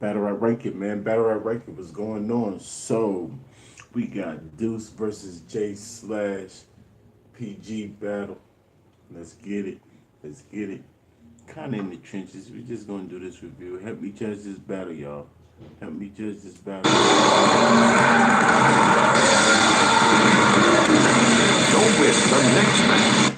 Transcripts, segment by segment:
Battle Rap Rank It, man. Battle Rap Rank It was going on. So we got Duce versus Jslash PG battle. Let's get it. Let's get it. Kind of in the trenches. We're just gonna do this review. Help me judge this battle, y'all. Help me judge this battle. Don't miss the next match.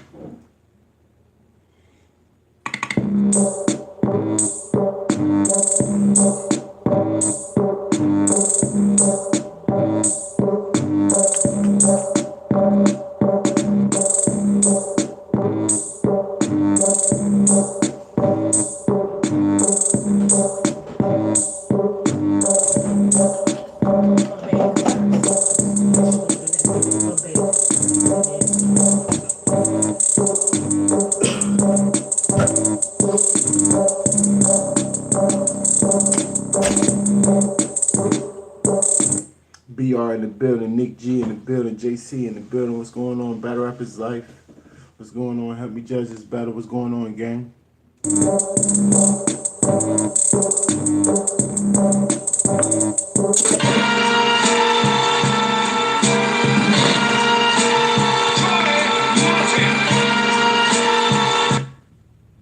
BR in the building, Nick G in the building, JC in the building. What's going on? Battle Rapper's Life. What's going on? Help me judge this battle. What's going on, gang?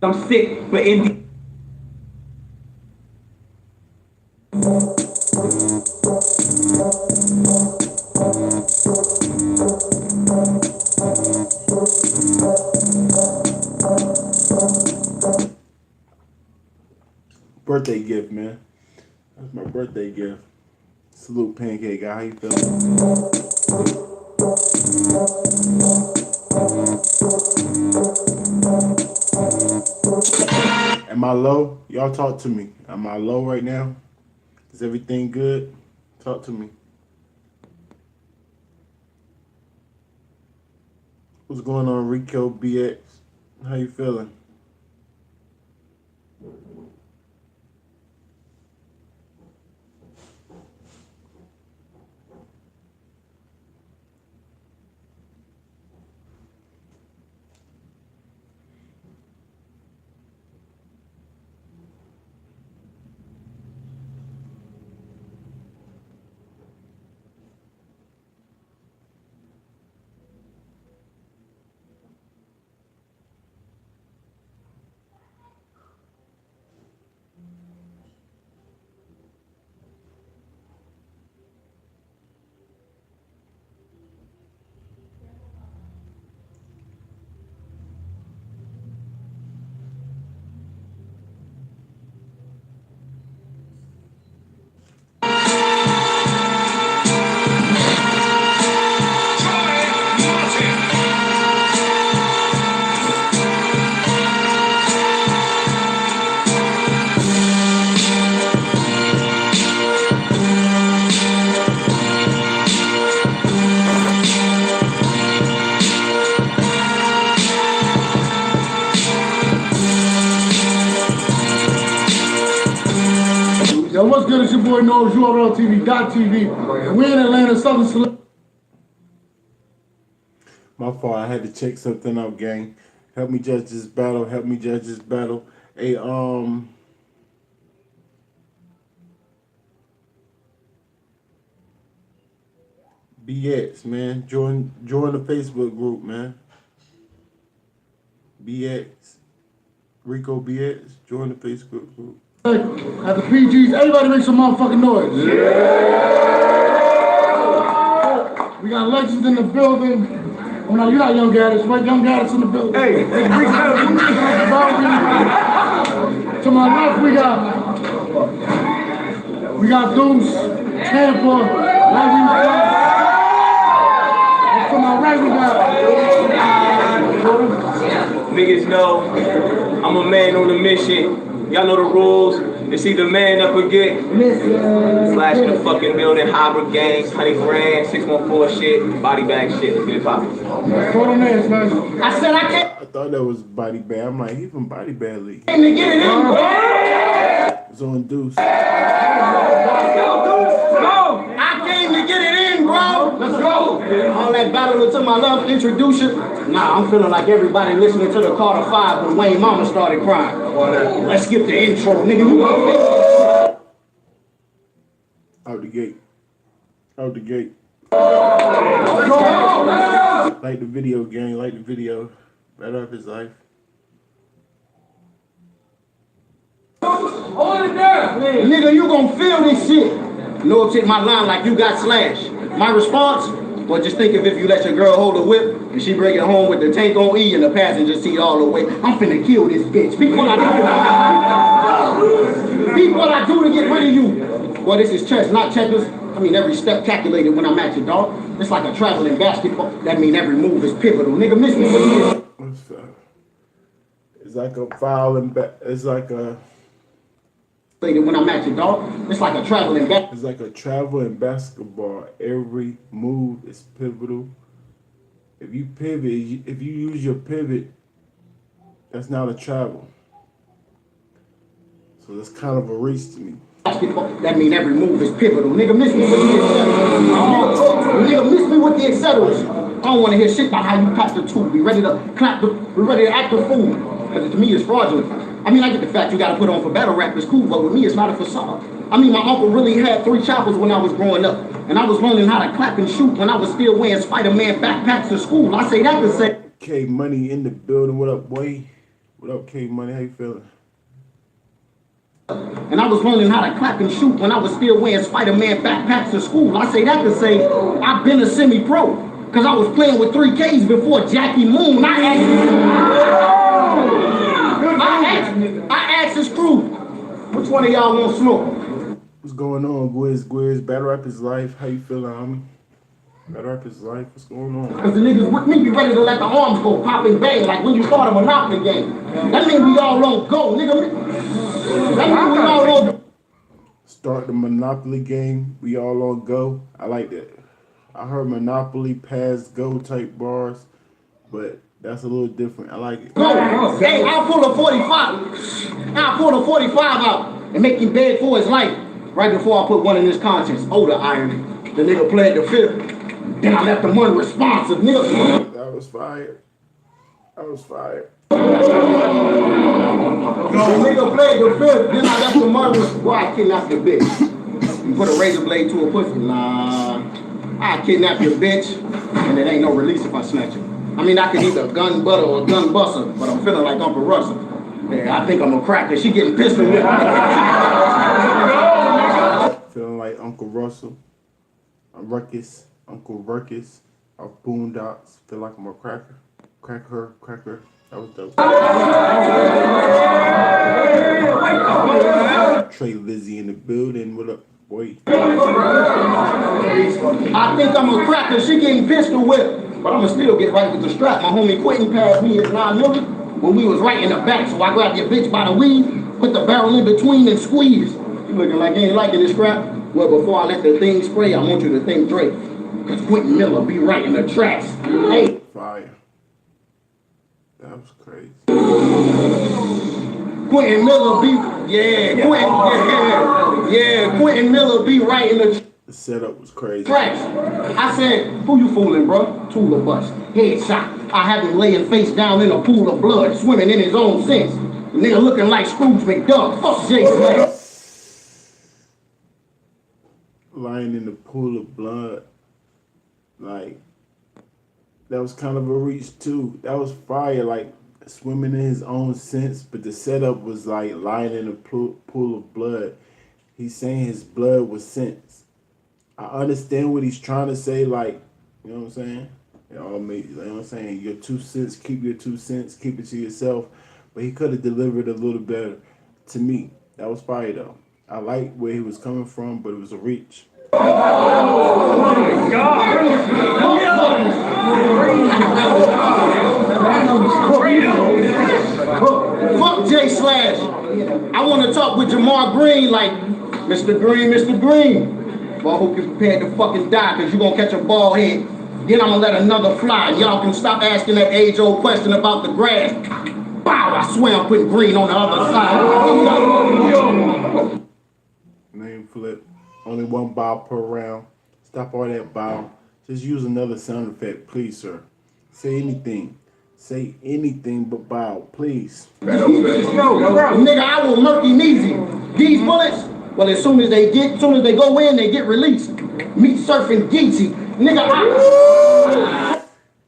I'm sick, but in Birthday gift, man. That's my birthday gift. Salute, Pancake Guy. How you feeling? Am I low? Y'all talk to me. Am I low right now? Is everything good? Talk to me. What's going on, Rico BX? How you feeling? Yo, what's good? It's your boy Knows URLTV.TV. And we're in Atlanta, Southern Select. My fault. I had to check something out, gang. Help me judge this battle. Help me judge this battle. Hey, BX, man. Join the Facebook group, man. BX. Rico BX. Join the Facebook group. At the PGs, everybody make some motherfucking noise. Yeah. We got legends in the building. Oh no, you're not Young Gaddis, right? Young Gaddis in the building. Hey, to my left, we got Duce, Tampa, and to my right, we got niggas know I'm a man on a mission. Y'all know the rules. It's either man up or get. Slash in the fucking building, hybrid gangs, 100 grand, 614 shit, body bag shit. Let's get it poppin'. I said I can't. I thought that was Body Bag. I'm like, he from Body Bag League. Get it in, It's on Duce. I came to get it in, bro. Let's go. All that battle to my left, introduce you. Nah, I'm feeling like everybody listening to the Carter 5 when Wayne Mama started crying. Let's skip the intro, nigga. Out the gate. Out the gate. Like the video, gang. Like the video. Better Up His Life. Nigga, you gon' feel this shit. No, take my line like you got Slash. My response? Well, just think of if you let your girl hold a whip and she bring it home with the tank on E and the passenger seat all the way. I'm finna kill this bitch. Beat what I do. Beat what I do to get rid of you. Well, this is chess, not checkers. I mean, every step calculated when I'm at you, dog. It's like a traveling basketball. That mean every move is pivotal. Nigga, miss me with this. It's like a foul and it's like a. When I'm at you, dog. It's like a traveling basketball. It's like a traveling basketball. Every move is pivotal. If you pivot, if you use your pivot, that's not a travel. So that's kind of a reach to me. That mean every move is pivotal. Nigga, miss me with the Nigga, miss me with the etceteras. I don't want to hear shit about how you pack the tube. Be ready to clap the, be ready to act the fool. Because to me, it's fraudulent. I mean, I get the fact you got to put on for battle rap is cool, but with me, it's not a facade. I mean, my uncle really had 3 choppers when I was growing up. And I was learning how to clap and shoot when I was still wearing Spider-Man backpacks to school. I say that to say. K Money in the building. What up, boy? What up, K Money? How you feeling? And I was learning how to clap and shoot when I was still wearing Spider-Man backpacks to school. I say that to say I've been a semi-pro. Because I was playing with 3Ks before Jackie Moon. I asked his crew, which one of y'all want smoke? What's going on, Gwiz? Battle Rap His Life. How you feeling, homie? Battle Rap His Life. What's going on? Because the niggas with me be ready to let the arms go, pop and bang, like when you start a Monopoly game. That means we all don't go, nigga. That means we all don't start the Monopoly game. We all on go. I like that. I heard Monopoly, pass, go type bars, but that's a little different. I like it. Hey, I'll pull a 45. I'll pull a 45 out and make him beg for his life. Right before I put one in his conscience. Older irony. The nigga played the 5th. Then I left him unresponsive, nigga. That was fire. That was fire. The nigga played the 5th. Then I left him unresponsive. Boy, I kidnapped the bitch. You put a razor blade to a pussy. Nah. I kidnap your bitch. And it ain't no release if I snatch it. I mean, I could either gun butter or gun buster, but I'm feeling like Uncle Russell. Yeah, I think I'm a cracker. She getting pissed with me. Feeling like Uncle Russell. I'm Ruckus. Uncle Ruckus. Of Boondocks. Feel like I'm a cracker. Cracker. That was dope. Trey Lizzie in the building. What up, boy? I think I'm a cracker. She getting pistol whipped. But I'ma still get right with the strap. My homie Quentin passed me his 9 million when we was right in the back. So I grabbed your bitch by the weave, put the barrel in between and squeeze. You looking like you ain't liking this scrap? Well, before I let the thing spray, I want you to think Drake. Cause Quentin Miller be right in the tracks. Hey. Fire. That was crazy. Quentin Miller be, Quentin Miller be right in the The setup was crazy. tracks. I said, who you fooling, bro? Tool of bust. Headshot. I have him laying face down in a pool of blood, swimming in his own sense. The nigga looking like Scrooge McDuck. Fuck Jslash. Lying in the pool of blood. Like, that was kind of a reach too. That was fire, like swimming in his own sense, but the setup was like lying in a pool of blood. He's saying his blood was sense. I understand what he's trying to say, like, you know what I'm saying? You know what I'm saying? Your 2 cents, keep your 2 cents, keep it to yourself. But he could have delivered a little better to me. That was fire though. I like where he was coming from, but it was a reach. Oh my God! Fuck Jslash. I want to talk with Jamar Green like, Mr. Green. Well, I hope you're prepared to fucking die, because you're going to catch a ball head. Then I'm going to let another fly. Y'all can stop asking that age-old question about the grass. Bow, I swear I'm putting green on the other side. Name flip. Only 1 bow per round. Stop all that bow. Just use another sound effect, please, sir. Say anything. Say anything but bow, please. Nigga, I will murk him easy. These bullets, Well, as soon as they go in, they get released. Meet surfing Duce. Nigga,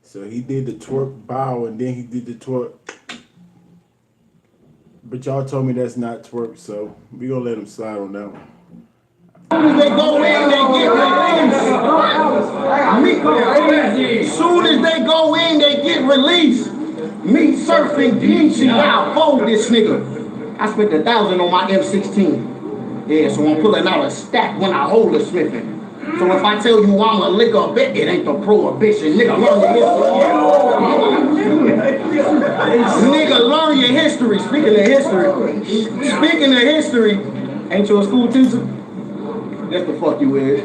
So he did the twerk bow and then he did the twerk. But y'all told me that's not twerk, so we gonna let him slide on that one. As soon as they go in, they get released. Soon as they go in, they get released. Meet surfing Duce. I'll fold this nigga. I spent $1,000 on my M16. Yeah, so I'm pulling out a stack when I hold a smithing. So if I tell you I'm a liquor a bit, it ain't the prohibition. Nigga, learn your history. Speaking of history, ain't you a school teacher? That's the fuck you is.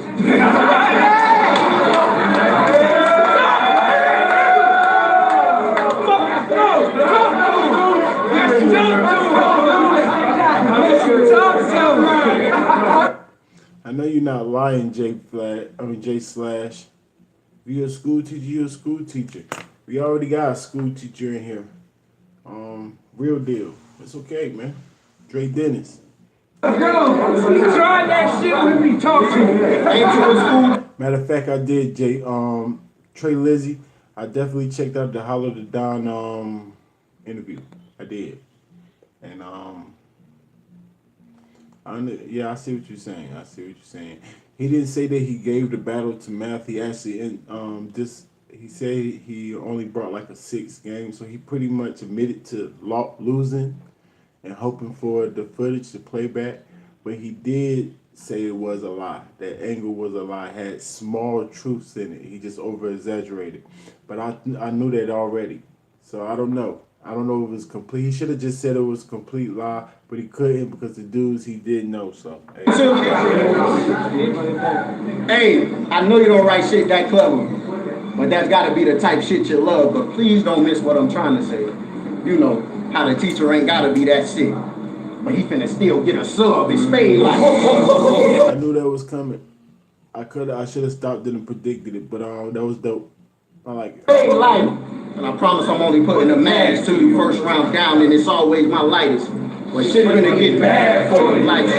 I know you're not lying, Jslash. If you're a school teacher, you're a school teacher. We already got a school teacher in here. Real deal. It's okay, man. Dre Dennis. Try that shit with me, talk to me. Matter of fact, I did, Trey Lizzie. I definitely checked out the Hollow the Don interview. I did. And yeah, I see what you're saying. He didn't say that he gave the battle to Math. He actually he said he only brought like a 6 game, so he pretty much admitted to losing and hoping for the footage to play back. But he did say it was a lie. That angle was a lie. Had small truths in it. He just over exaggerated. But I knew that already. So I don't know. I don't know if it was complete. He should have just said it was a complete lie, but he couldn't because the dudes he didn't know. So hey, I know you don't write shit that clever, but that's got to be the type shit you love. But please don't miss what I'm trying to say. You know how the teacher ain't got to be that sick, but he finna still get a sub. It's fade like. I knew that was coming. I should have stopped it and predicted it, but that was dope. I like it. Fade light. And I promise I'm only putting the mags to you first round down, and it's always my lightest. But shit gonna get bad for the lights.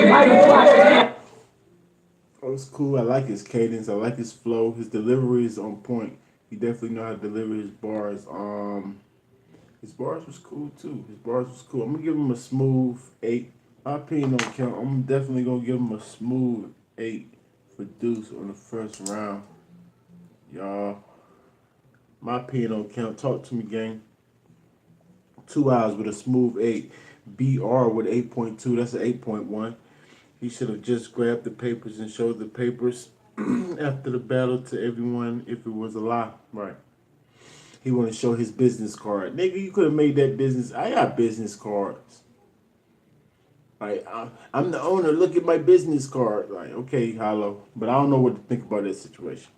Oh, it's cool. I like his cadence. I like his flow. His delivery is on point. He definitely know how to deliver his bars. His bars was cool too. I'm gonna give him a smooth 8. My opinion don't count. I'm definitely gonna give him a smooth 8 for Duce on the first round. Y'all. My opinion don't count. Talk to me, gang. 2 hours with a smooth 8. BR with 8.2. That's an 8.1. He should have just grabbed the papers and showed the papers after the battle to everyone if it was a lie. Right. He want to show his business card. Nigga, you could have made that business. I got business cards. Like, I'm the owner. Look at my business card. Like, okay, Hollow. But I don't know what to think about that situation.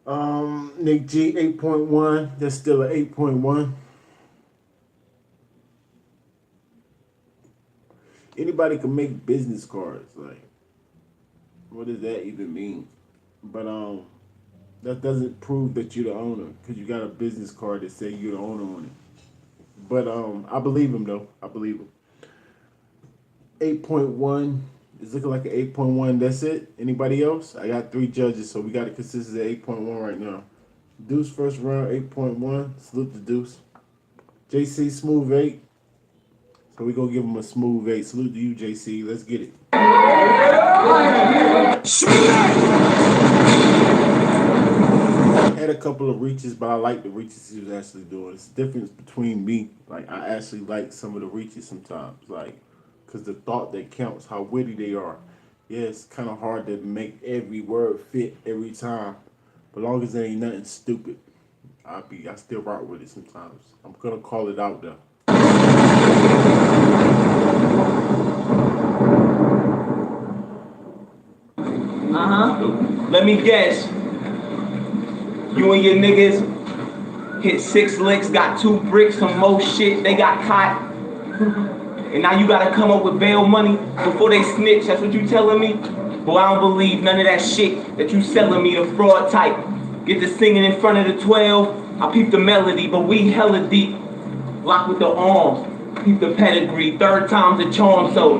Nick G, 8.1. That's still an 8.1. Anybody can make business cards. Like, what does that even mean? But that doesn't prove that you're the owner because you got a business card that say you're the owner on it. But I believe him though. I believe him. 8.1. It's looking like an 8.1. That's it. Anybody else? I got 3 judges, so we got it consistent at 8.1 right now. Duce first round, 8.1. Salute to Duce. JC smooth 8. So we gonna give him a smooth 8. Salute to you, JC. Let's get it. Had a couple of reaches, but I like the reaches he was actually doing. It's the difference between me. Like, I actually like some of the reaches sometimes. Like, because the thought that counts, how witty they are. Yeah, it's kind of hard to make every word fit every time. But long as there ain't nothing stupid, I still rock with it sometimes. I'm going to call it out, though. Let me guess. You and your niggas hit 6 licks, got 2 bricks, some more shit, they got caught. And now you gotta come up with bail money before they snitch, that's what you telling me? Boy, I don't believe none of that shit that you selling me, the fraud type. Get to singing in front of the 12, I peep the melody, but we hella deep. Lock with the arms, peep the pedigree, 3rd time's a charm, so.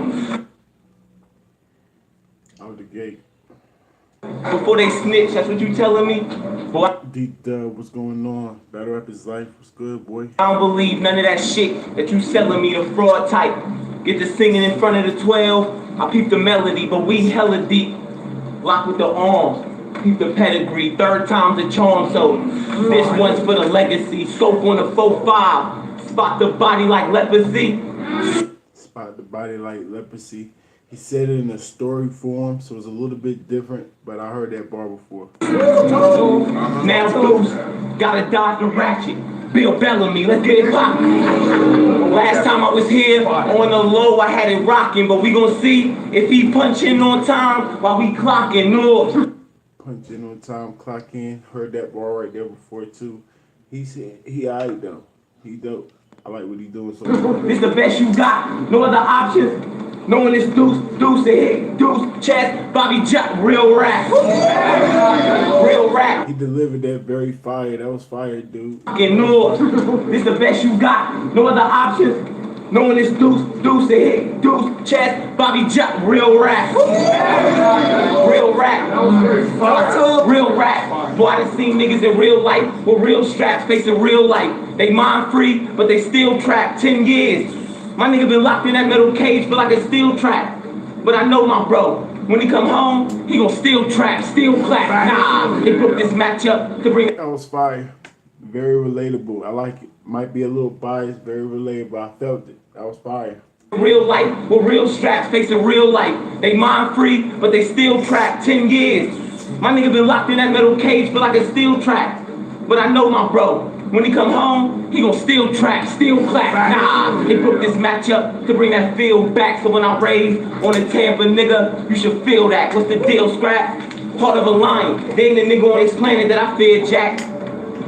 gate. Before they snitch, that's what you telling me? Boy, D-Dub, what's going on? Battle Rap is life. What's good, boy? I don't believe none of that shit that you selling me, the fraud type. Get to singing in front of the 12, I peep the melody, but we hella deep. Lock with the arms, peep the pedigree, third time's a charm, so this one's for the legacy. Scope on the 4-5, spot the body like leprosy. Spot the body like leprosy. He said it in a story form, so it's a little bit different, but I heard that bar before. Now Duce, gotta dodge the ratchet. Bill Bellamy, let's get it poppin'. Last time I was here, on the low, I had it rocking, but we gon' see if he punching on time while we clocking. No. Punching on time, clock in. Heard that bar right there before, too. He said, he alright, though. He dope. I like what he doing so far. This the best you got, no other options. Knowing this Duce a hit, Duce, chest, Bobby Jack, real rap. Real rap. He delivered that very fire. That was fire, dude. This the best you got, no other options. Knowing this Duce a hit, Duce, chest, Bobby Jack, real rap. Real rap. Real rap. Boy, I done seen niggas in real life with real straps facing real life. They mind free, but they still trapped 10 years. My nigga been locked in that metal cage, feel like a steel trap. But I know my bro, when he come home, he gon' still trap, still clap. Nah, they booked this matchup to bring. That was fire. Very relatable. I like it. Might be a little biased, very relatable. I felt it. That was fire. Real life, with real straps, facing real life. They mind free, but they still trapped 10 years. My nigga been locked in that metal cage, feel like a steel trap. But I know my bro, when he come home, he gon' still trap, still clap. Nah, they booked this matchup to bring that feel back. So when I raise on the Tampa nigga, you should feel that. What's the deal, scrap? Part of a line. They ain't the nigga on this planet that I fear Jack.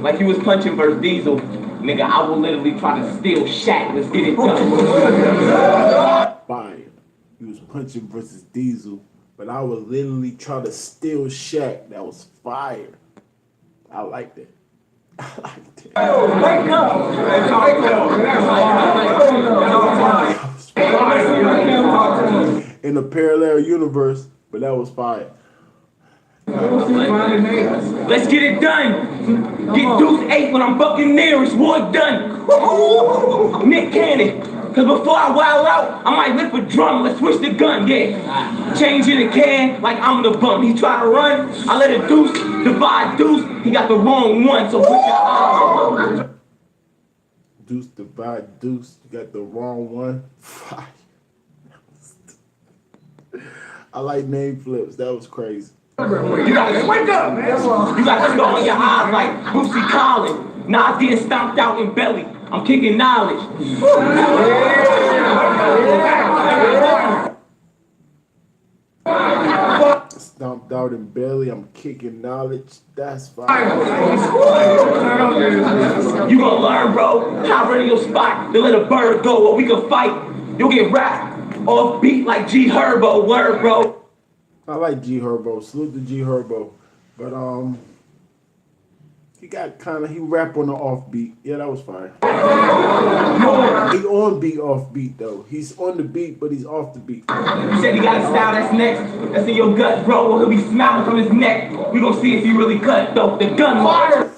Like he was punching versus Diesel. Nigga, I will literally try to steal Shaq. Let's get it done. Fire. He was punching versus Diesel, but I would literally try to steal Shaq. That was fire. I like that. I like that. Wake up! In a parallel universe, but that was fire. Let's get it done. Get Duce 8 when I'm bucking near. It's war done. Nick Cannon. Cause before I wild out, I might lift a drum. Let's switch the gun, yeah. Changing the can like I'm the bum. He try to run, I let it Duce divide Duce. He got the wrong one, so put your eyes on. Duce divide Duce. You got the wrong one. Fire. I like name flips. That was crazy. You gotta wake up, man. You gotta go on your eyes like Boosie Collins. Nas getting stomped out in belly. I'm kicking knowledge. Stomped out in belly. I'm kicking knowledge. That's fire. You gonna learn, bro. How ready your spot. Then let a bird go or we can fight. You'll get wrapped off beat like G Herbo. Word, bro. I like G Herbo. Salute to G Herbo. But he got he rap on the offbeat. Yeah, that was fire. He on beat, off beat though. He's on the beat, but he's off the beat. You said he got a style that's next. That's in your gut, bro. Or he'll be smiling from his neck. We gonna see if he really cut though. The gun fire.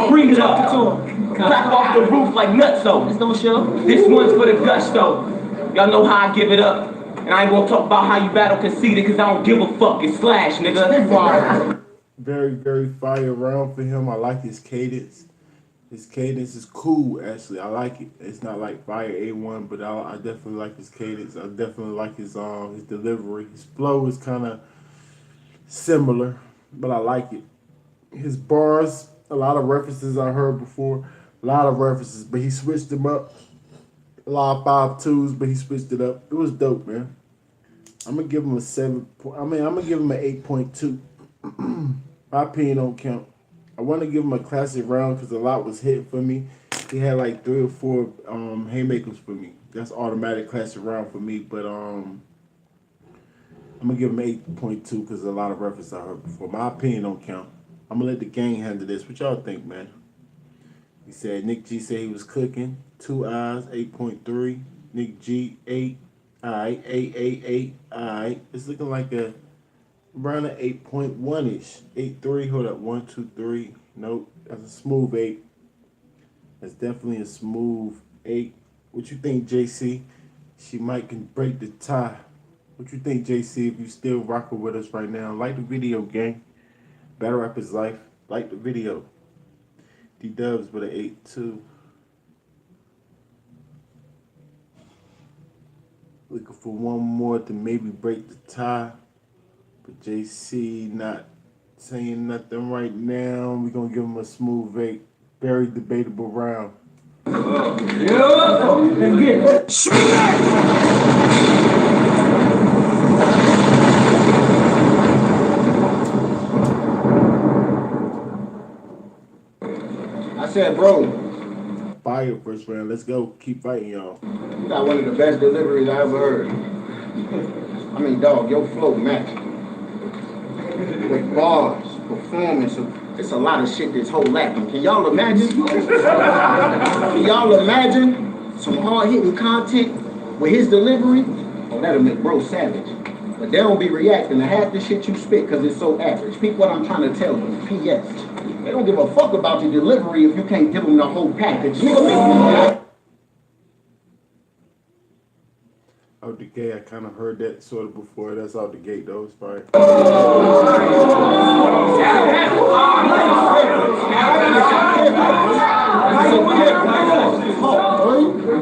Bring it up. Clap off the roof like nutso. This don't show. This one's for the gusto. Y'all know how I give it up. And I ain't gonna talk about how you battle conceited, cause I don't give a fuck. It's Slash, nigga. Very, very fire round for him. I like his cadence. His cadence is cool, actually. I like it. It's not like fire A1, but I definitely like his cadence. I definitely like his delivery. His flow is kind of similar, but I like it. His bars, a lot of references I heard before. A lot of references, but he switched them up. A lot of 5.2s, but he switched it up. It was dope, man. I'm gonna give him a 7. I'm gonna give him an 8.2. My opinion don't count. I want to give him a classic round because a lot was hit for me. He had like 3 or 4 haymakers for me. That's automatic classic round for me. But I'm gonna give him 8.2 because a lot of references I heard before. My opinion don't count. I'm gonna let the gang handle this. What y'all think, man? He said Nick G said he was cooking. 2 eyes, 8.3. Nick G, 8. Alright, 8. Alright. It's looking like a around an 8.1-ish. 8.3. Hold up. 1, 2, 3. Nope. That's a smooth 8. That's definitely a smooth 8. What you think, JC? She might can break the tie. What you think, JC, if you still rocking with us right now? Like the video, gang. Battle Rap is life. Like the video. D-Dubs with an 8-2. Looking for one more to maybe break the tie. But JC not saying nothing right now. We're going to give him a smooth 8. Very debatable round. I said, bro, Fire first round. Let's go. Keep fighting, y'all. you got one of the best deliveries I ever heard. I mean, dog, your flow match. With bars, performance, it's a lot of shit that's whole lacking. Can y'all imagine? Can y'all imagine some hard-hitting content with his delivery? Oh, that'll make bro savage. But they don't be reacting to half the shit you spit because it's so average. Peep what I'm trying to tell you. P.S. They don't give a fuck about your delivery if you can't give them the whole package. Out the gate, I kind of heard that sort of before. That's out the gate, though. It's fine.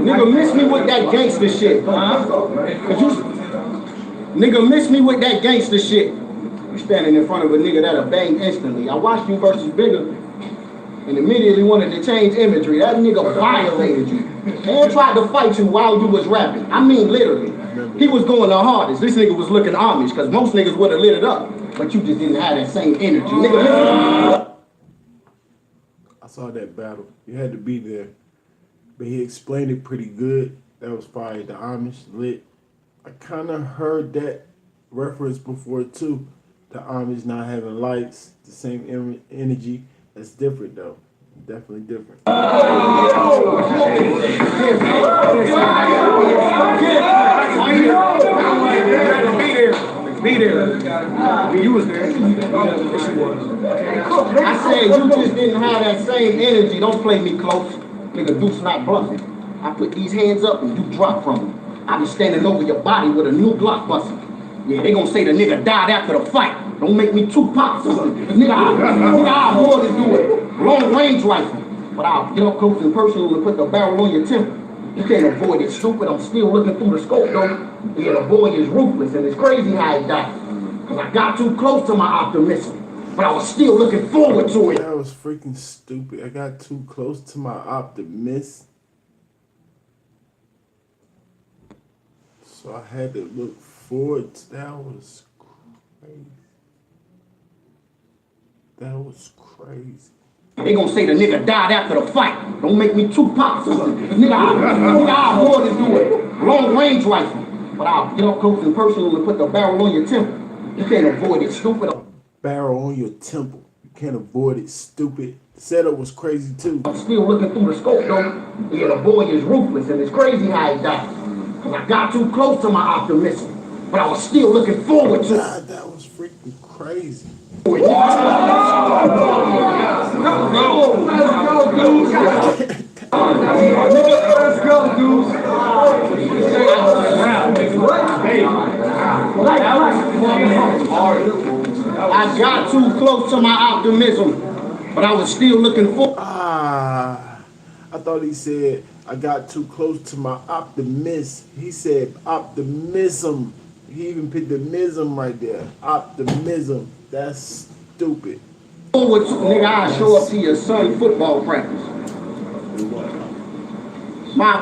Nigga, miss me with that gangster shit. Nigga, miss me with that gangster shit. You standing in front of a nigga that'll bang instantly. I watched you versus Bigger and immediately wanted to change imagery. That nigga violated you and tried to fight you while you was rapping. I mean, literally. He was going the hardest. This nigga was looking Amish because most niggas would have lit it up. But you just didn't have that same energy. Nigga, I saw that battle. You had to be there. But he explained it pretty good. That was fire. The Amish lit. I kind of heard that reference before, too. The Amish not having lights, the same energy. That's different, though. Definitely different. Be there. You was there. I said you just didn't have that same energy. Don't play me close. Nigga, Duce not bluffing. I put these hands up and you drop from them. I be standing over your body with a new Glock busting. Yeah, they gonna say the nigga died after the fight. Don't make me too pops. Nigga, I'll more than do it. Long range rifle. But I'll get up close and personal and put the barrel on your temple. You can't avoid it, stupid. I'm still looking through the scope, though. Yeah, the boy is ruthless, and it's crazy how he died. Because I got too close to my optimism. But I was still looking forward to it. That was freaking stupid. I got too close to my optimism. So I had to look forward to that. Was crazy. That was crazy. They gonna say the nigga died after the fight. Don't make me too pops. Nigga, I'll more than do it. Long range rifle. But I'll get up close and personal and put the barrel on your temple. You can't avoid it, stupid. Barrel on your temple. You can't avoid it, stupid. The setup was crazy, too. I'm still looking through the scope, though. Yeah, the boy is ruthless, and it's crazy how he died. Because I got too close to my optimism. But I was still looking forward to it. God, that was freaking crazy. Let's go, Duce. I got too close to my optimism, but I was still looking for. I thought he said I got too close to my optimism. He said optimism. He even put the mism right there. Optimism. That's stupid. Nigga, I show up to your son football practice.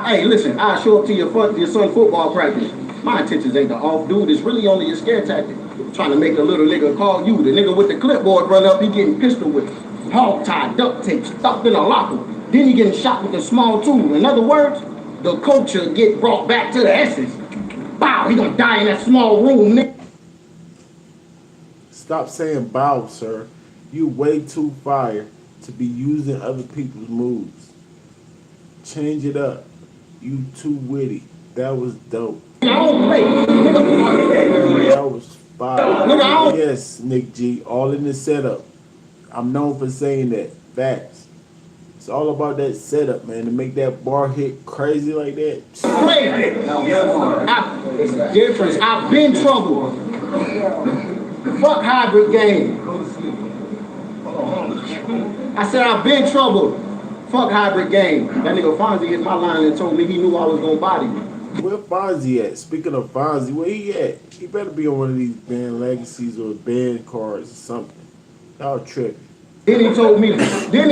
Hey, listen, I show up to your son football practice. My intentions ain't to off dude. It's really only a scare tactic. Trying to make a little nigga call you. The nigga with the clipboard run up, he getting pistol whipped. Hog tied, duct tape, stuffed in a locker. Then he getting shot with a small tool. In other words, the culture get brought back to the essence. Bow, he gonna die in that small room, nigga. Stop saying bow, sir. You way too fire. to be using other people's moves. Change it up. You too witty. That was dope. I don't play. That was fire. Yes, Nick G. All in the setup. I'm known for saying that. Facts. It's all about that setup, man. To make that bar hit crazy like that. It's a difference. I've been trouble. Fuck hybrid game. I said I've been trouble. Fuck hybrid game. That nigga Fonzie hit my line and told me he knew I was gonna body me. Where Fonzie at? Speaking of Fonzie, where he at? He better be on one of these band legacies or band cards or something. Y'all tripping. Then he told me to give you that.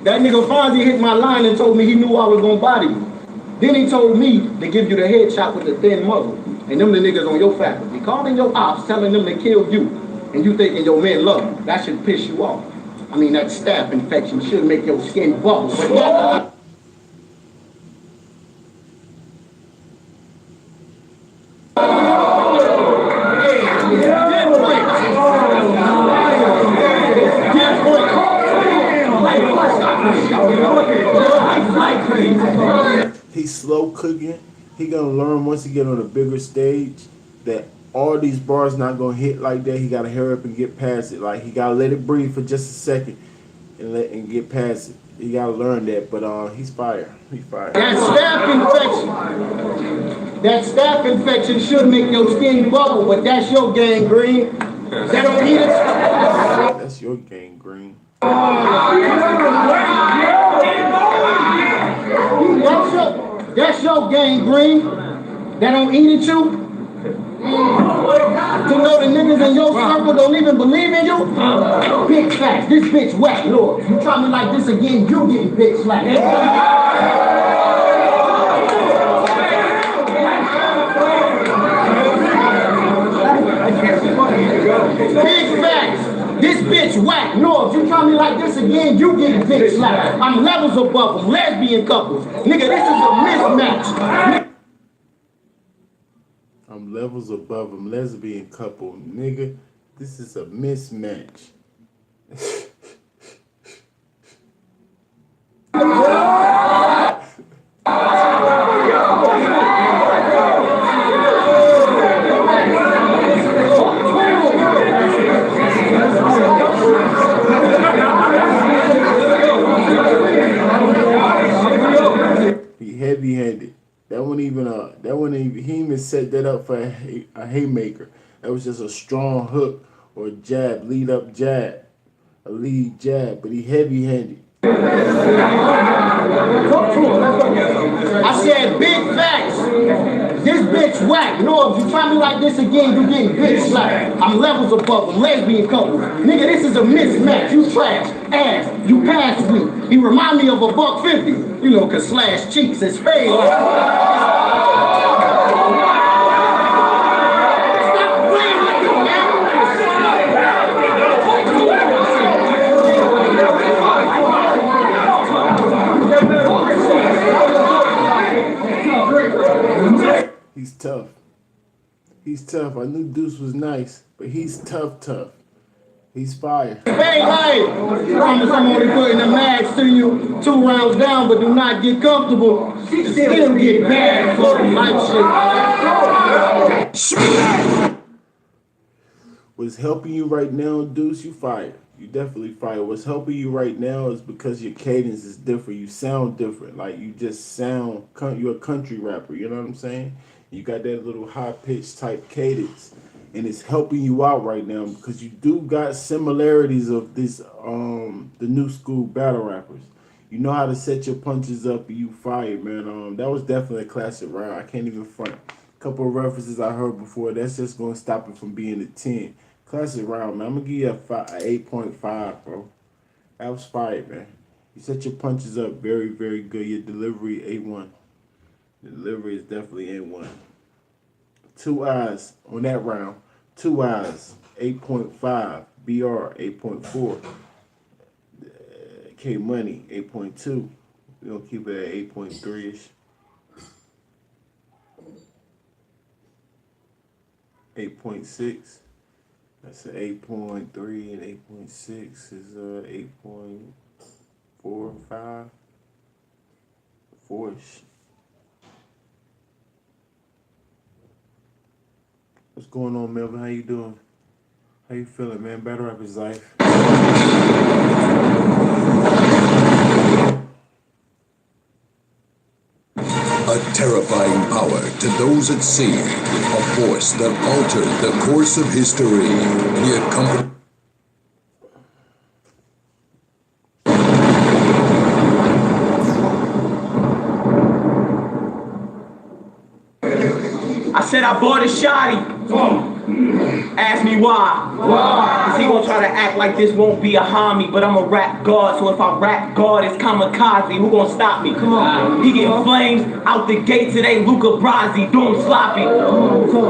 That nigga Fonzie hit my line and told me he knew I was gonna body you. Then he told me to give you the headshot with the thin muzzle. And them the niggas on your faculty. Calling your ops, telling them to kill you. And you thinking your men love you. That should piss you off. I mean, that staph infection should make your skin bubble. But He's slow cooking. He gonna learn once he get on a bigger stage that all these bars not gonna hit like that. He gotta hurry up and get past it. Like he gotta let it breathe for just a second and get past it. He gotta learn that. But he's fire. He's fire. That staph infection should make your skin bubble, but that's your gangrene. That don't mean it. That's your gangrene. That's your gangrene. That don't eat at you. To know the niggas in your circle don't even believe in you. Big facts. This bitch whack, Lord. You try me like this again, you getting bitch slapped. Big facts. This bitch whack. No, if you try me like this again, you getting bitch slapped. I'm levels above them. Lesbian couples. Nigga, this is a mismatch. I'm levels above them. Lesbian couple. Nigga, this is a mismatch. He heavy-handed. That wasn't even, he even set that up for a haymaker. That was just a strong hook or jab, lead up jab, a lead jab, but he heavy-handed. I said big facts. This bitch whack. No, if you try me like this again, you getting bitch slapped. I'm levels above them. Lesbian couple. Nigga, this is a mismatch. You trash. Ass. You passed me. He remind me of a $150. You know, cause Slash cheeks is fade. He's tough. He's tough. I knew Duce was nice, but he's tough. He's fire. Hey, promise I'm only putting the mags to you 2 rounds down, but do not get comfortable. Still get mad for the life shit. What's helping you right now, Duce, you fire. You definitely fire. What's helping you right now is because your cadence is different. You sound different. Like you just sound, you're a country rapper. You know what I'm saying? You got that little high-pitched type cadence. And it's helping you out right now because you do got similarities of this, the new school battle rappers. You know how to set your punches up and you fire, man. That was definitely a classic round. I can't even front. A couple of references I heard before. That's just going to stop it from being a 10. Classic round, man. I'm going to give you a 8.5, bro. That was fire, man. You set your punches up very, very good. Your delivery, A1. The delivery is definitely A1. 2 eyes on that round. 2 eyes, 8.5. BR, 8.4. K Money, 8.2. We're going to keep it at 8.3-ish. 8.6. That's an 8.3 and 8.6 is 8.45, 4-ish. What's going on, Melvin? How you doing? How you feeling, man? Battle rap is life. A terrifying power to those at sea, a force that altered the course of history. He accompanied. I said I bought a shotty. Ask me why. Cause he gonna try to act like this won't be a homie, but I'm a rap god, so if I rap god, it's kamikaze. Who gonna stop me? Come on. He getting flames out the gates, it ain't Luca Brasi, doing sloppy.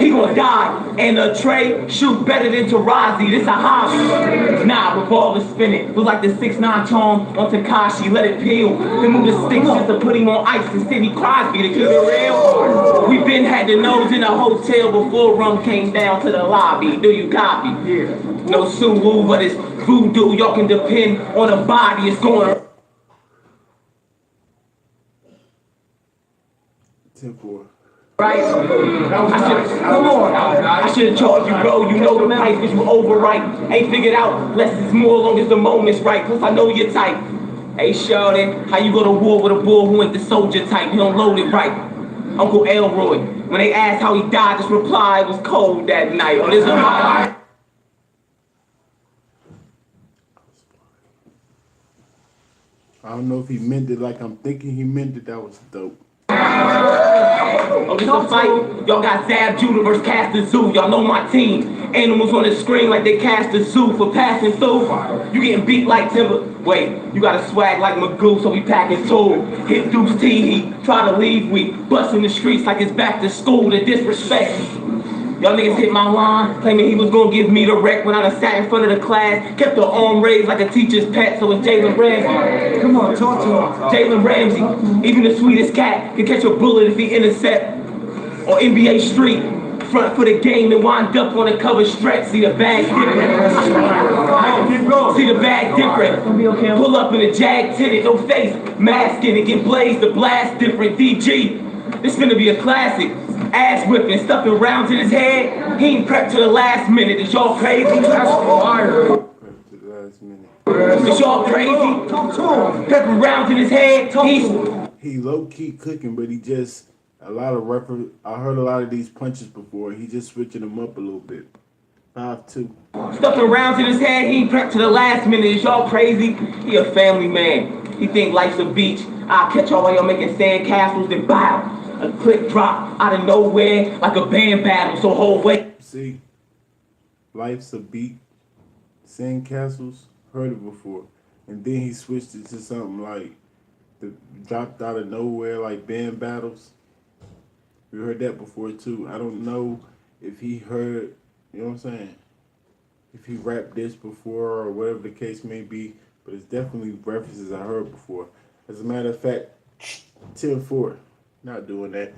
He gonna die, and a Trey shoot better than Tarazi. This a hobby. Nah, revolver spinning. Look like the 6'9" tone on Takashi, let it peel. Then move the sticks just to put him on ice and Sidney Crosby to keep it real. We been had the nose in a hotel before rum came down to the lobby. Do you copy? Yeah. No Sulu, but it's voodoo. Y'all can depend on a body. It's going 10-4. right. I should have charged you, bro. You know the price, but you overripe. Ain't figured out less is more long as the moment's right. Plus I know your type. Hey, shorty, how you go to war with a bull who ain't the soldier type? He don't load it right. Uncle Elroy, when they asked how he died, just reply it was cold that night. Oh, this is my. I don't know if he meant it like I'm thinking he meant it. That was dope. Oh, this a fight? Y'all got Zab Judah versus Cast the Zoo. Y'all know my team. Animals on the screen like they cast the zoo for passing through. You getting beat like Timber. Wait, you got a swag like Magoo, so we packing tool. Hit Duce T, he try to leave, we busting the streets like it's back to school. The disrespect. Y'all niggas hit my line, claiming he was gonna give me the wreck when I done sat in front of the class. Kept the arm raised like a teacher's pet, so it's Jalen Ramsey. Come on, talk to him. Jalen Ramsey, even the sweetest cat can catch a bullet if he intercept. On NBA Street, front for the game and wind up on the cover stretch. See the bag different. See the bag different. Pull up in a jag tinted, no face, masking and get blazed. The blast different. DG, this finna be a classic. Ass whipping, stuffing rounds in his head. He ain't prepped to the last minute. Is y'all crazy? That's fire. Prepped to the last minute. Is y'all crazy? Prepping rounds in his head. He low key cooking, but he just a lot of reference. I heard a lot of these punches before. He just switching them up a little bit. 5-2. Stuffing rounds in his head, he ain't prepped to the last minute. Is y'all crazy? He a family man. He think life's a beach. I'll catch y'all while y'all making sand castles, then bow. A click drop out of nowhere like a band battle, so hold wait. See, life's a beat. Sandcastles, heard it before. And then he switched it to something like the dropped out of nowhere like band battles. We heard that before too. I don't know if he heard, you know what I'm saying? If he rapped this before or whatever the case may be, but it's definitely references I heard before. As a matter of fact, 10-4. Not doing that.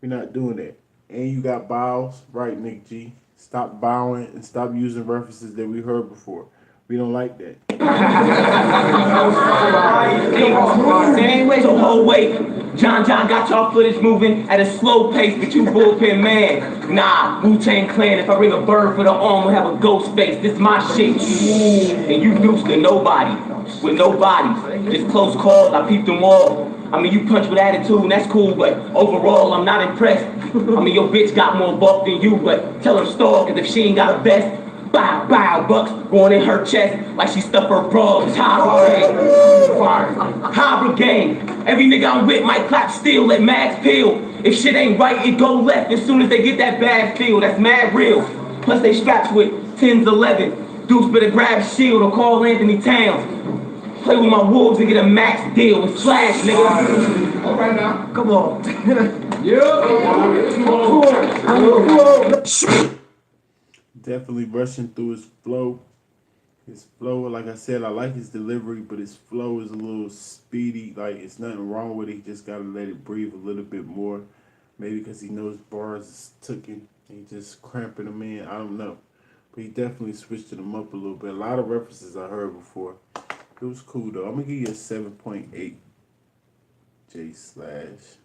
We're not doing that. And you got bows, right, Nick G? Stop bowing and stop using references that we heard before. We don't like that. Anyway, so hold wait. John got y'all footage moving at a slow pace, but you bullpen man. Nah, Wu-Tang Clan, if I bring a bird for the arm, we'll have a ghost face. This my shit. And you Duce to nobody, with no bodies. Just close calls, I peeped them all. I mean, you punch with attitude, and that's cool, but overall, I'm not impressed. I mean, your bitch got more buff than you, but tell her stall, cause if she ain't got a vest, bow, bow, bucks going in her chest like she stuffed her bra. It's Hybrid gang. Every nigga I'm with might clap still, let mags peel. If shit ain't right, it go left as soon as they get that bad feel. That's mad real. Plus they straps with 10s, 11. Duce better grab shield or call Anthony Towns. Play with my wolves and get a max deal with Jslash, nigga. All right now. Come on. Definitely rushing through his flow. His flow, like I said, I like his delivery, but his flow is a little speedy. Like, it's nothing wrong with it. He just got to let it breathe a little bit more. Maybe because he knows bars is tooking. He just cramping them in. I don't know. But he definitely switched them up a little bit. A lot of references I heard before. It was cool though. I'm gonna give you a 7.8. Jslash.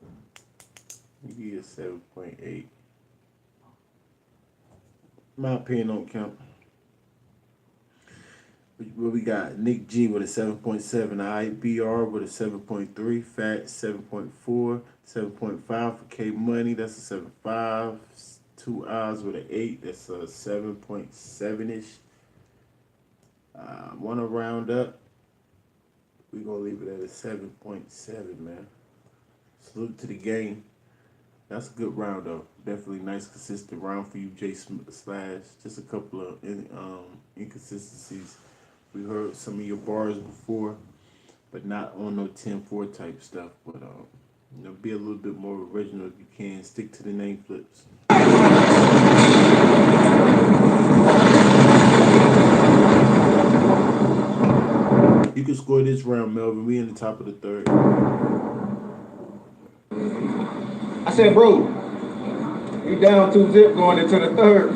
I'm gonna give you a 7.8. My opinion don't count. What we got? Nick G with a 7.7, IBR with a 7.3, Fat 7.4, 7.5 for K Money, that's a 7.5, 2 Eyes with an 8, that's a 7.7-ish. Want to round up? We're going to leave it at a 7.7, man. Salute to the game. That's a good round, though. Definitely nice, consistent round for you, Jslash. Just a couple of inconsistencies. We heard some of your bars before, but not on no 10-4 type stuff. But you know, be a little bit more original if you can. Stick to the name flips. You can score this round, Melvin. We in the top of the third. I said, bro, you down 2-zip going into the third.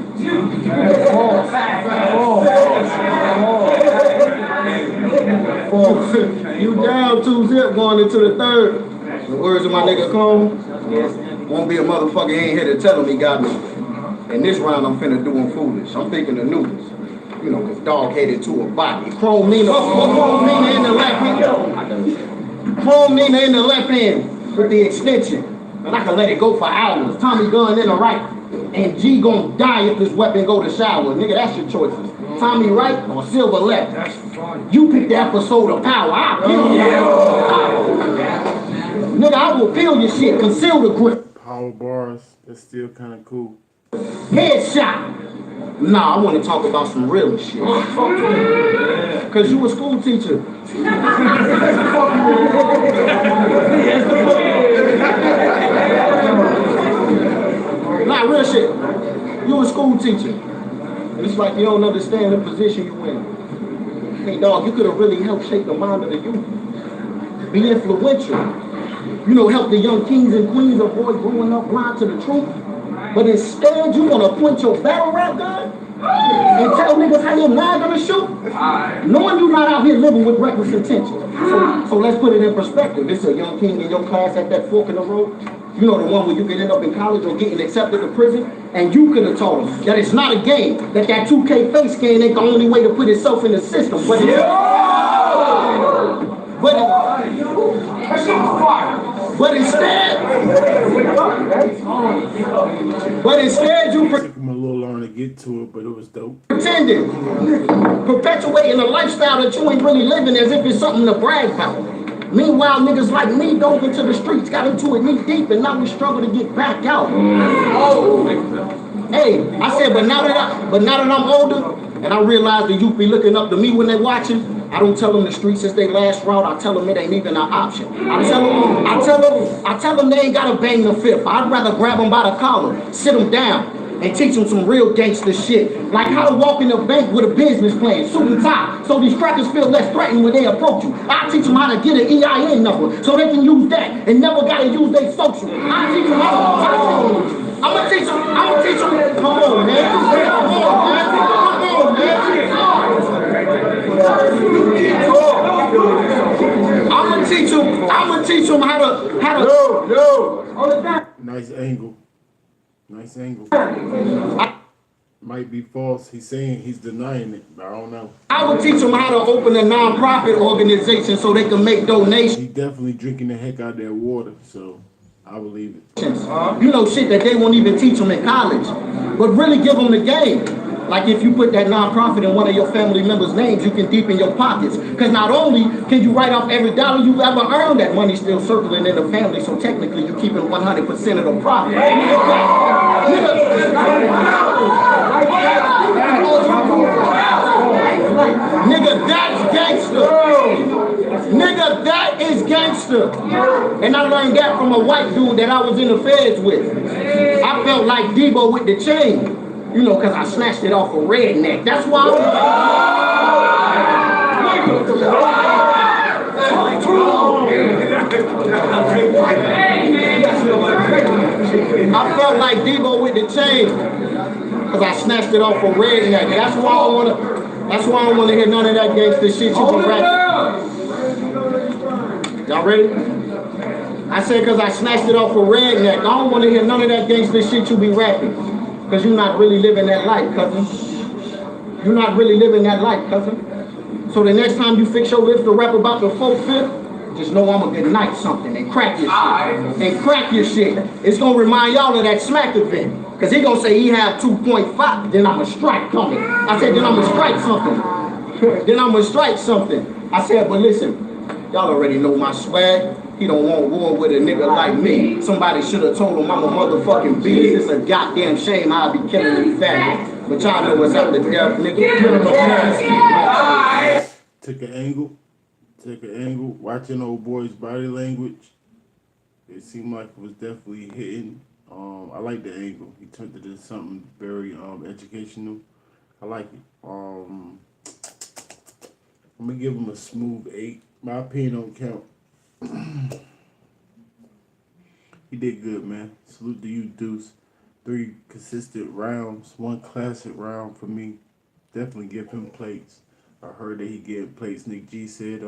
You down 2-zip going into the third. The words of my nigga Cone, won't be a motherfucker ain't here to tell him he got me. And this round I'm finna do him foolish. I'm thinking the newest. You know, cause dog headed to a body. Chrome Nina in the left hand. Chrome Nina in the left hand with the extension. And I can let it go for hours. Tommy gun in the right. And G gon' die if this weapon go to shower. Nigga, that's your choices. Tommy right or Silver left. You pick the episode of power. I'll kill you. Nigga, I will peel your shit. Conceal the grip. Power bars, that's still kind of cool. Headshot. Nah, I want to talk about some real shit. Cause you a school teacher. Nah, real shit. You a school teacher. And it's like you don't understand the position you in. Hey dog, you could have really helped shape the mind of the youth. Be influential. You know, help the young kings and queens avoid growing up blind to the truth. But instead, you want to point your battle rap gun and tell niggas how your mind gonna shoot, knowing you not out here living with reckless intention. So let's put it in perspective. This is a young king in your class at that fork in the road. You know, the one where you could end up in college or getting accepted to prison, and you could have told him that it's not a game, that 2K face scan ain't the only way to put itself in the system. But instead you Took him a little long to get to it, but it was dope. pretended, perpetuating a lifestyle that you ain't really living as if it's something to brag about. Meanwhile, niggas like me dove into the streets, got into it knee deep, and now we struggle to get back out. Hey, I said, but now that I'm older, and I realize the youth be looking up to me when they watching, I don't tell them the streets is their last route. I tell them it ain't even an option. I tell them they ain't gotta bang the fifth. I'd rather grab them by the collar, sit them down, and teach them some real gangster shit. Like how to walk in the bank with a business plan, suit and tie, so these crackers feel less threatened when they approach you. I teach them how to get an EIN number, so they can use that and never gotta use their social. I teach them how to I'ma teach them, come on, man. I'ma teach them how to. Nice angle. Nice angle. Might be false. He's saying he's denying it, but I don't know. I will teach them how to open a non-profit organization so they can make donations. He definitely drinking the heck out of that water, so I believe it. You know, shit that they won't even teach them in college, but really give them the game. Like if you put that non-profit in one of your family members' names, you can deepen your pockets. Because not only can you write off every dollar you ever earned, that money's still circling in the family, so technically you're keeping 100% of the profit. Nigga, that's gangster. Nigga, that is gangster. And I learned that from a white dude that I was in the feds with. I felt like Debo with the chain. You know, because I snatched it off a redneck. That's why I felt like Debo with the chain. Cause I snatched it off a redneck. That's why I don't wanna hear none of that gangsta shit you be rapping. Y'all ready? I said cause I snatched it off a redneck. I don't wanna hear none of that gangsta shit you be rapping. Cause you're not really living that life, cousin. You're not really living that life, cousin. So the next time you fix your lips to rap about the 4/5, just know I'm gonna ignite something and crack your shit. And crack your shit. It's gonna remind y'all of that smack event. Cause he gonna say he have 2.5, then I'ma strike coming. I said, then I'ma strike something. Then I'ma strike something. I said, but listen, y'all already know my swag. He don't want war with a nigga like me. Somebody should have told him I'm a motherfucking beast. It's a goddamn shame how I be killing these faggots. But y'all know what's after death, nigga. Took an angle, watching old boy's body language. It seemed like it was definitely hitting. I like the angle. He turned it into something very educational. I like it. I'm gonna give him a smooth 8. My opinion don't count. He did good, man. Salute to you, Duce. 3 consistent rounds, 1 classic round for me. Definitely give him plates. I heard that he get plates. Nick G said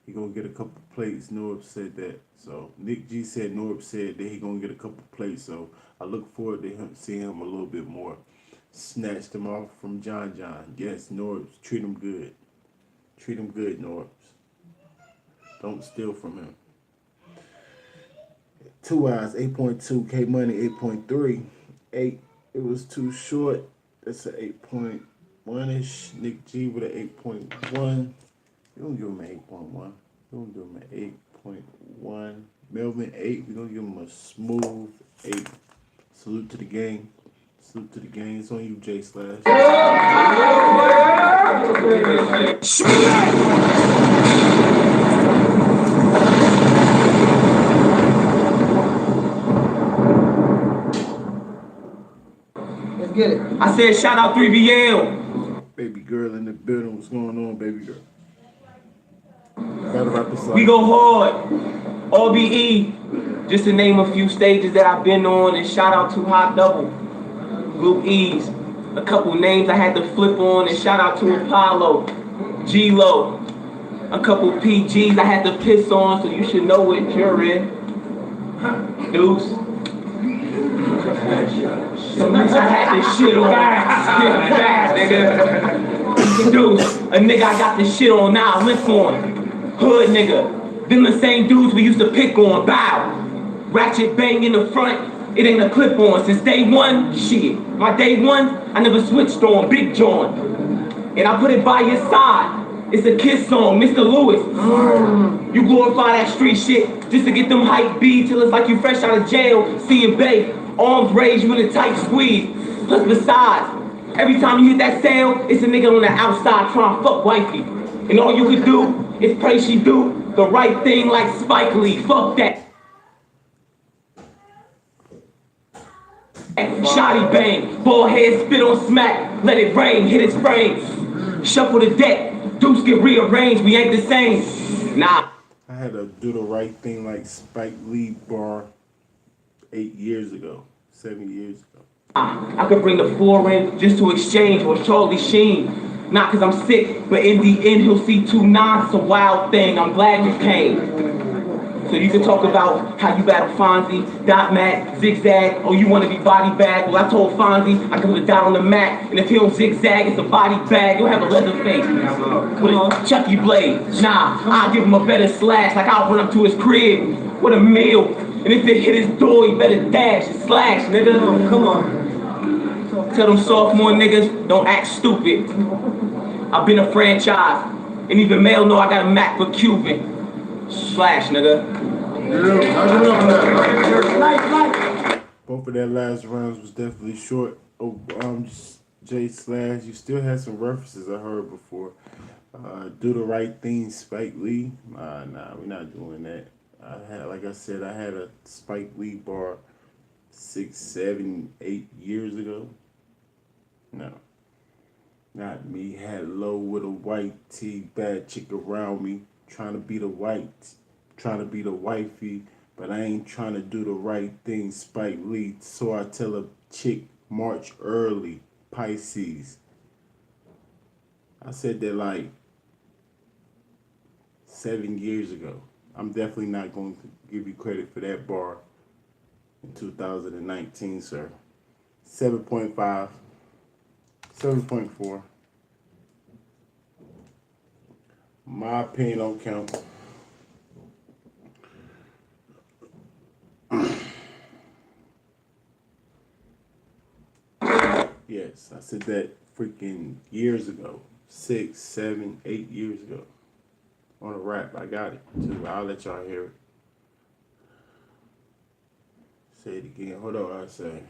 he gonna get a couple plates. Norb said that. So Nick G said Norb said that he gonna get a couple plates. So I look forward to him seeing him a little bit more. Snatched him off from John. Yes, Norbs, treat him good. Treat him good, Norbs. Don't steal from him. 2 Eyes, 8.2. K Money, 8.3. 8. It was too short. That's an 8.1-ish. Nick G with an 8.1. We don't give him an 8.1. We don't give him an 8.1. Melvin 8. We gonna give him a smooth 8. Salute to the gang. Salute to the gang. It's on you, Jslash. Let's get it. I said shout out 3BL. Baby girl in the building. What's going on, baby girl? Gotta wrap this up. We go hard. RBE. Just to name a few stages that I've been on, and shout out to Hot Double, Group E's. A couple names I had to flip on, and shout out to Apollo, G-Lo. A couple PGs I had to piss on, so you should know what you're in. Duce. Some niggas I had this shit on. Fast, nigga. Duce, a nigga I got this shit on now, lift on. Hood nigga. Them the same dudes we used to pick on, bow. Ratchet bang in the front, it ain't a clip on. Since day one, shit. My day one, I never switched on, Big John. And I put it by your side. It's a Kiss song, Mr. Lewis. You glorify that street shit just to get them hype beats till it's like you fresh out of jail, seeing Bay, arms raised, you in a tight squeeze. Plus besides, every time you hit that sound, it's a nigga on the outside trying to fuck wifey. And all you could do is pray she do the right thing like Spike Lee. Fuck that. Shotty bang, ball head spit on smack, let it rain, hit its frame. Shuffle the deck, Duce get rearranged, we ain't the same. Nah. I had to do the right thing like Spike Lee bar 8 years ago, 7 years ago. I could bring the 4 in just to exchange with Charlie Sheen. Not cause I'm sick, but in the end he'll see 2 9s, it's a wild thing, I'm glad you came. So you can talk about how you battle Fonzie, Dot Mac, Zigzag, or you want to be body bag. Well, I told Fonzie I can put a dot on the Mac, and if he don't zigzag, it's a body bag. You'll have a leather face with a Chucky blade. Nah, I'll give him a better slash, like I'll run up to his crib with a meal. And if it hit his door, he better dash and slash, nigga. Come on. Tell them sophomore niggas, don't act stupid. I've been a franchise, and even Mel know I got a Mac for Cuban. Slash, nigga. Both of that last rounds was definitely short. Oh, Jslash, you still had some references I heard before. Do the right thing, Spike Lee. Nah, we're not doing that. Like I said, I had a Spike Lee bar 6, 7, 8 years ago. No. Not me. Had low with a white tee, bad chick around me. Trying to be the white, trying to be the wifey, but I ain't trying to do the right thing, Spike Lee. So I tell a chick March early, Pisces. I said that like 7 years ago. I'm definitely not going to give you credit for that bar in 2019, sir. 7.5, 7.4. My opinion don't count. Yes, I said that freaking years ago. 6, 7, 8 years ago. On a rap, I got it too. I'll let y'all hear it. Say it again. Hold on, what I say.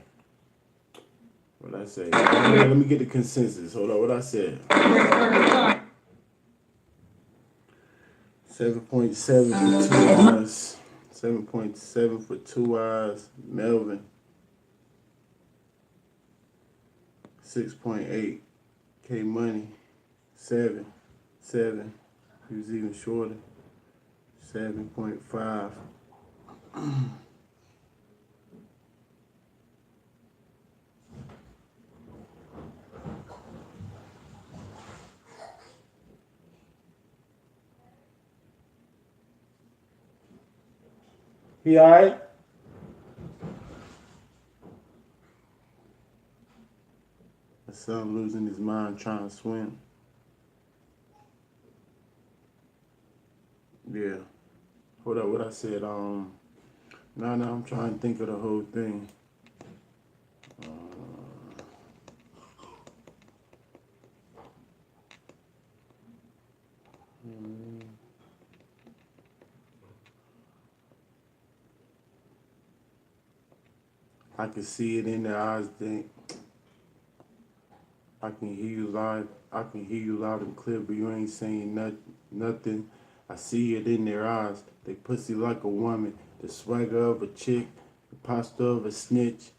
What I say? Let me get the consensus. Hold on, what I said. 7.7 for 2 eyes. 7.7 for 2 eyes. Melvin. 6.8. K Money. 7. He was even shorter. 7.5. He alright? The son losing his mind trying to swim. Yeah. Hold up, what I said, no, I'm trying to think of the whole thing. I can see it in their eyes, think. I can hear you loud. I can hear you loud and clear, but you ain't saying nothing. I see it in their eyes. They pussy like a woman. The swagger of a chick. The posture of a snitch.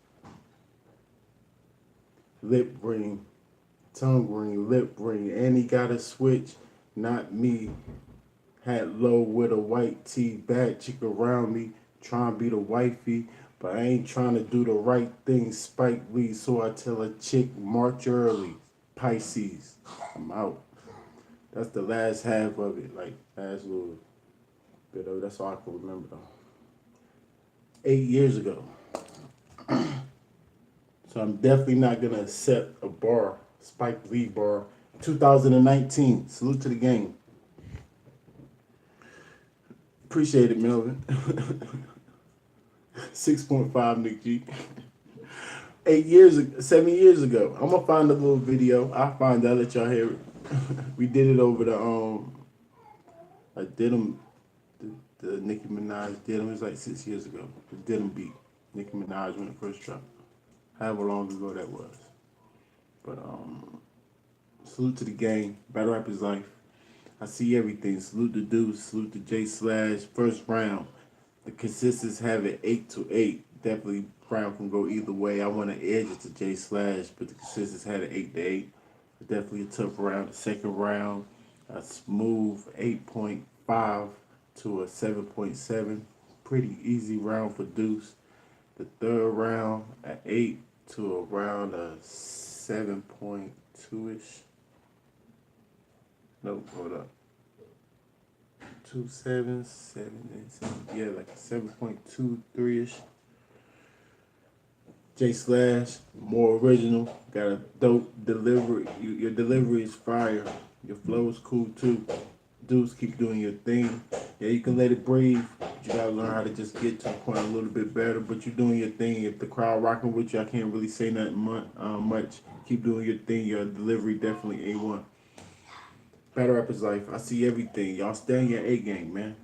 Lip ring. Tongue ring. Lip ring. And he got a switch. Not me. Hat low with a white tee. Bad chick around me. Trying to be the wifey. But I ain't trying to do the right thing, Spike Lee, so I tell a chick, March early, Pisces. I'm out. That's the last half of it, like last little bit of it. That's all I can remember though. 8 years ago. So I'm definitely not gonna accept a bar, Spike Lee bar, 2019. Salute to the game. Appreciate it, Melvin. 6.5, Nick G. 7 years ago. I'm gonna find a little video. I'll find out, let y'all hear it. We did it over the I did them the Nicki Minaj did them. It was like 6 years ago. The did them beat Nicki Minaj when it first dropped. However long ago that was. But salute to the game. Battle rap is life. I see everything. Salute to Duce. Salute to Jslash. First round. The consensus have it 8-8. Definitely round can go either way. I want to edge it to Jslash, but the consensus had it 8-8. Definitely a tough round. The second round, a smooth 8.5 to a 7.7. Pretty easy round for Duce. The third round, an 8 to around a 7.2-ish. Nope, hold up. 2 7, 7, and 7. Yeah, like a 7.23-ish. Jslash, more original. Got a dope delivery. Your delivery is fire. Your flow is cool too. Dudes, keep doing your thing. Yeah, you can let it breathe. But you gotta learn how to just get to the point a little bit better. But you're doing your thing. If the crowd rocking with you, I can't really say nothing much. Keep doing your thing. Your delivery definitely A1. Battle rap is life. I see everything. Y'all stay in your A game, man.